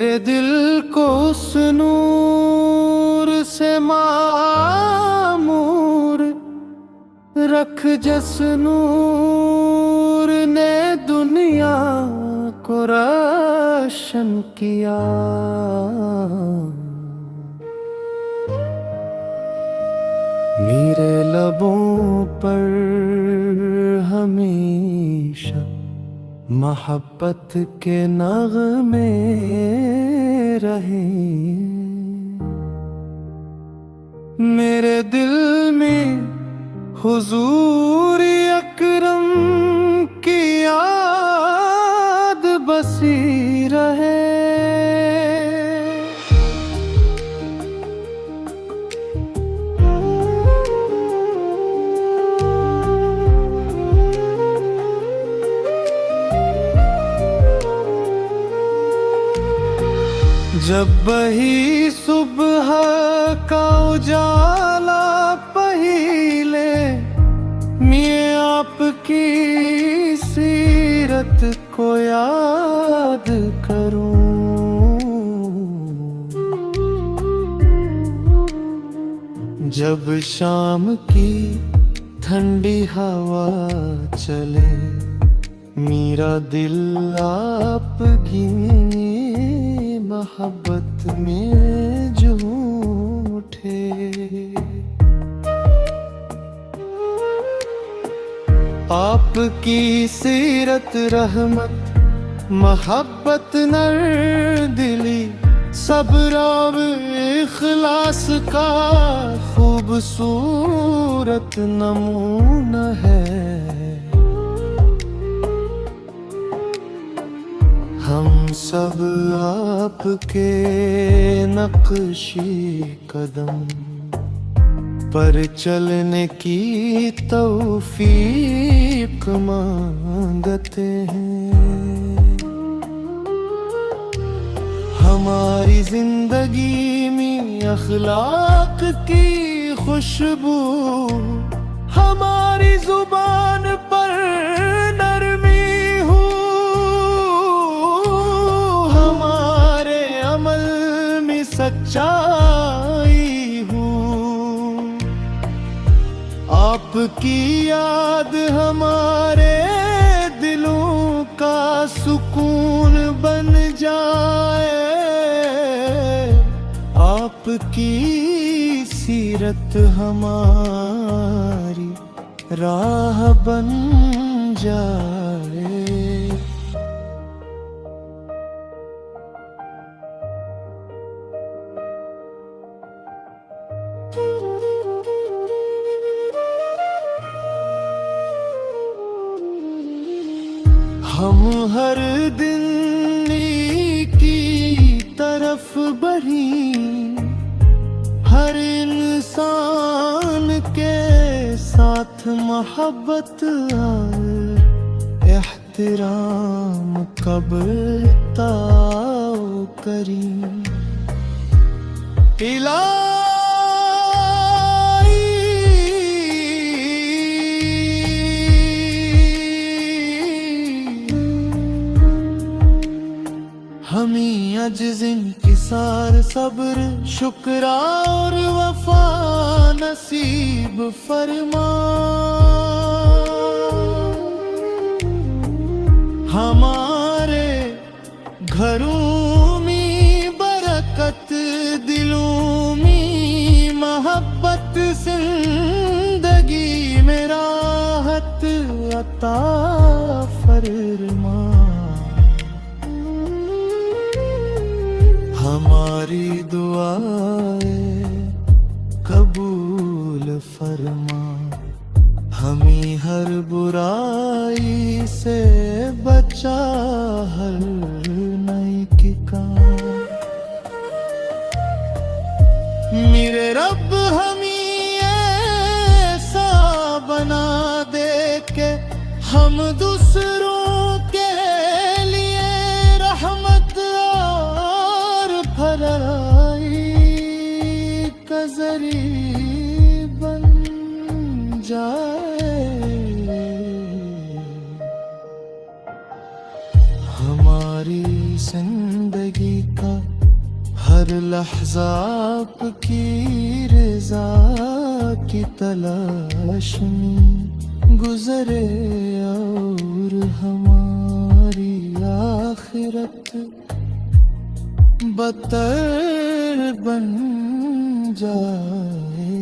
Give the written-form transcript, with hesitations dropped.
मेरे दिल को उस नूर से मामूर रख जस नूर ने दुनिया को रोशन किया। मेरे लबों पर हमेशा मोहब्बत के नगमे रहे। मेरे दिल में हुजूर अकरम की याद बसी रहे। जब बही सुबह का उजाला पहिले मैं आपकी सीरत को याद करूं। जब शाम की ठंडी हवा चले मेरा दिल आपकी मोहब्बत में झूम उठे। आपकी सीरत रहमत मोहब्बत नर दिली सब्र और इखलास का खूबसूरत नमूना है। हम सब आपके नक्शी कदम पर चलने की तौफीक मांगते हैं। हमारी जिंदगी में अखलाक की खुशबू हमारी जुबान पर नरमी हो। हमारे अमल में सच्चाई हो। आपकी याद हमारे दिलों का सुकून बन जाए। आपकी सीरत हमारी राह बन जाए। हम हर दिन की तरफ बढ़ी हर इंसान के साथ मोहब्बत और एहतराम कब्र ताओ करी। हमें अज्ज इंकिसार सब्र शुक्र और वफा नसीब फरमा। हमारे घरों में बरकत दिलों में मोहब्बत जिंदगी में राहत अता फरमा। हमारी दुआएं कबूल फरमा। हमें हर बुराई से बचा हर नेकी काम। मेरे रब हमें ऐसा बना दे के हम दूसरों के लिए रहमत भलाई का ज़रिया बन जाए। हमारे हर लहज़ा आपकी रज़ा की तलाश में गुज़रे और हमारी आखिरत बदतर बन जाए।